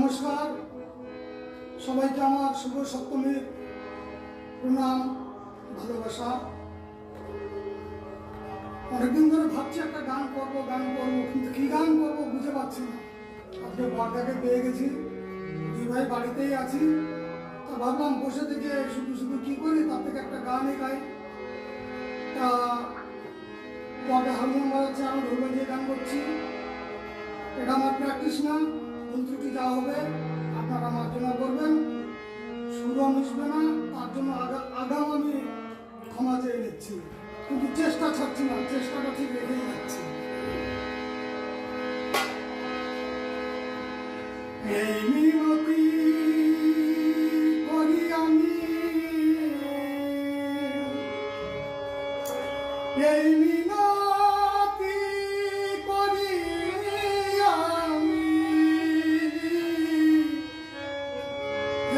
নমস্কার সবাইকে আমার শুভ সপ্তমীর প্রণাম ভালোবাসা। অনেকদিন ধরে ভাবছি একটা গান করবো কিন্তু কি গান করবো বুঝে পাচ্ছি না। আজকে বর্দাকে পেয়ে গেছি, দুই ভাই বাড়িতেই আছি, তা ভাবলাম বসে থেকে শুধু কি করি, তার থেকে একটা গানই গাই। তা বর্দা হারমোনিয়াম বাজাচ্ছে, আমি ঢোল বাজিয়ে গান করছি। এটা আমার প্র্যাকটিস না, ভুল ত্রুটি যা হবে আপনারা মার্জনা করবেন, সুরও মিশবে না, তার জন্য আগাম আমি ক্ষমা চেয়ে নিচ্ছি, কিন্তু চেষ্টা ছাড়ছি না, চেষ্টাটা ঠিক রেখেই যাচ্ছি। এই মিনতি করি আমি, এই মিনতি করি আমি,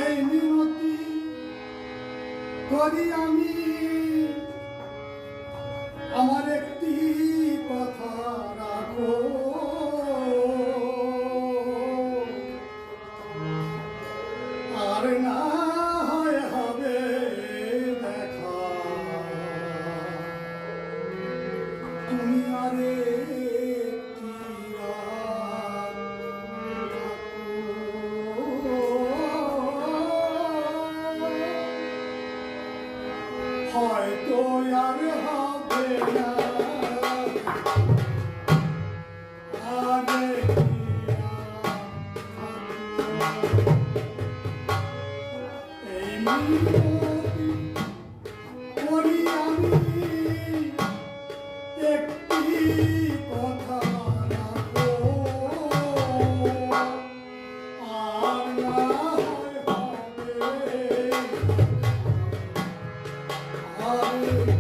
এই মিনতি করি আমি, আমার একটি কথা রাখো, আর না হয় হবে দেখা, তুমি আর একটি রাত থাকো, হয়তো আর হবে না করি আমি একটি কথা রাখো, আর না হয় হবে আর হবে না।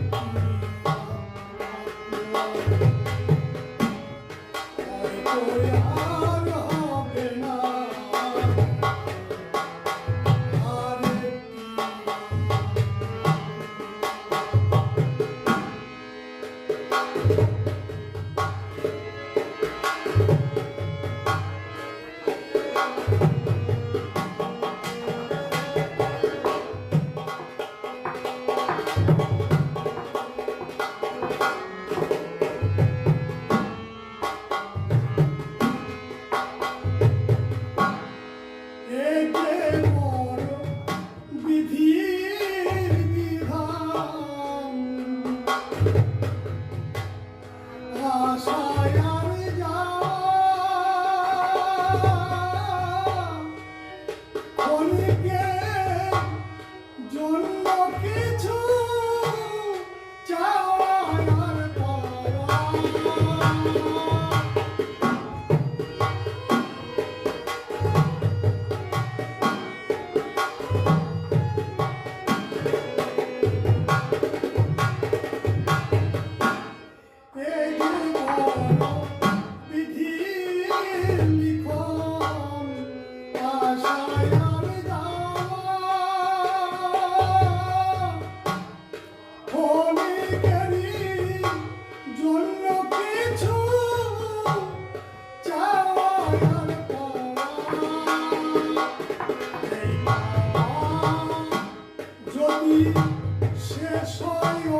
শেষ হয় গো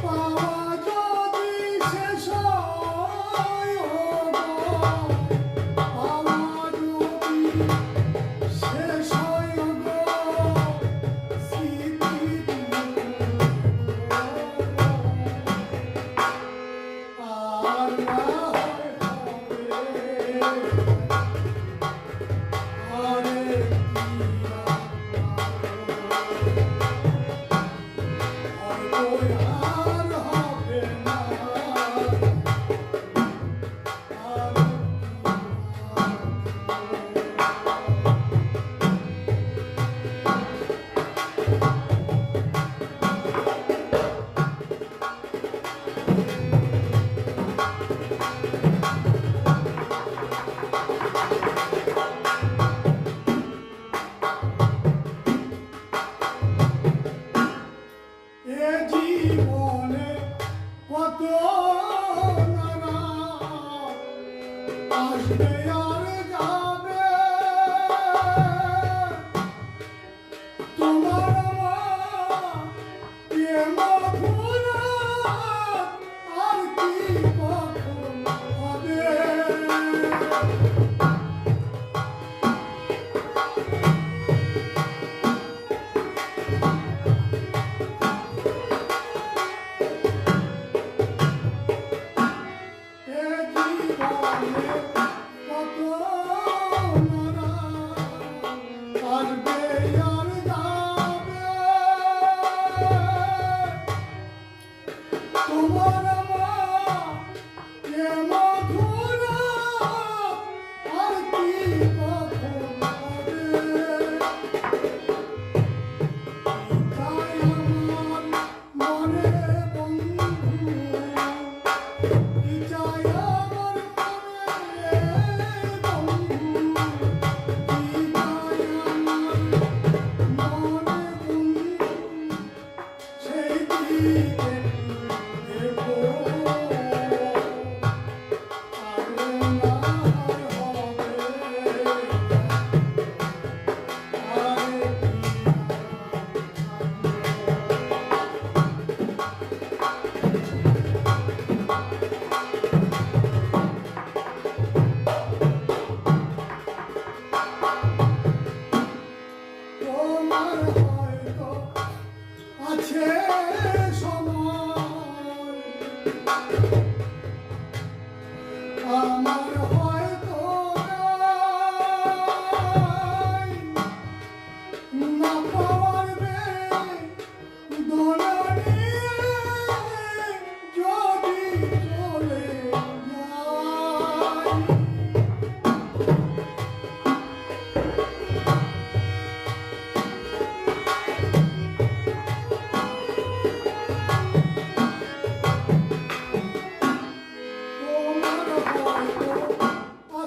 পাওয়া, যদি শেষ হয় গো পাওয়া, যদি শেষ হয় গো স্মৃতি, আর না হয় হবে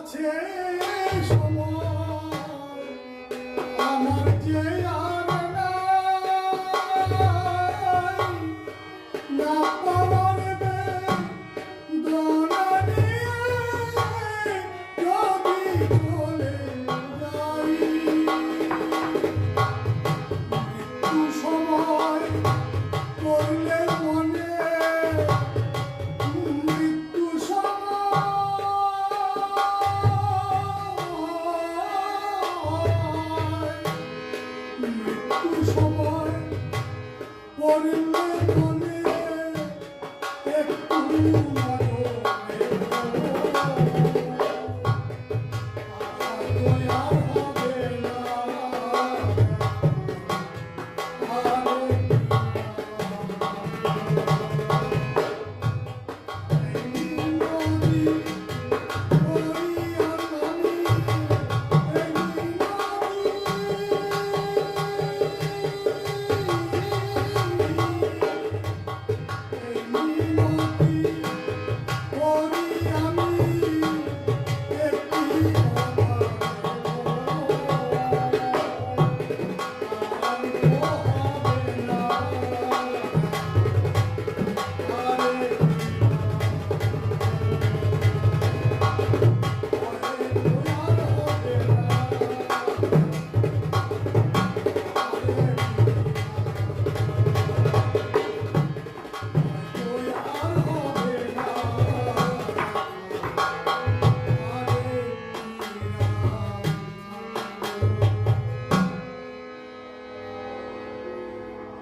আছে সময়, আমার যে আর নাই, না পাওয়ার বেদনা নিয়ে যদি চলে যাই, মৃত্যু সময় করলে মনে, মৃত্যু সময় পড়লে মনে একটু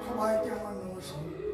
সবাইকে আমার নমস্কার।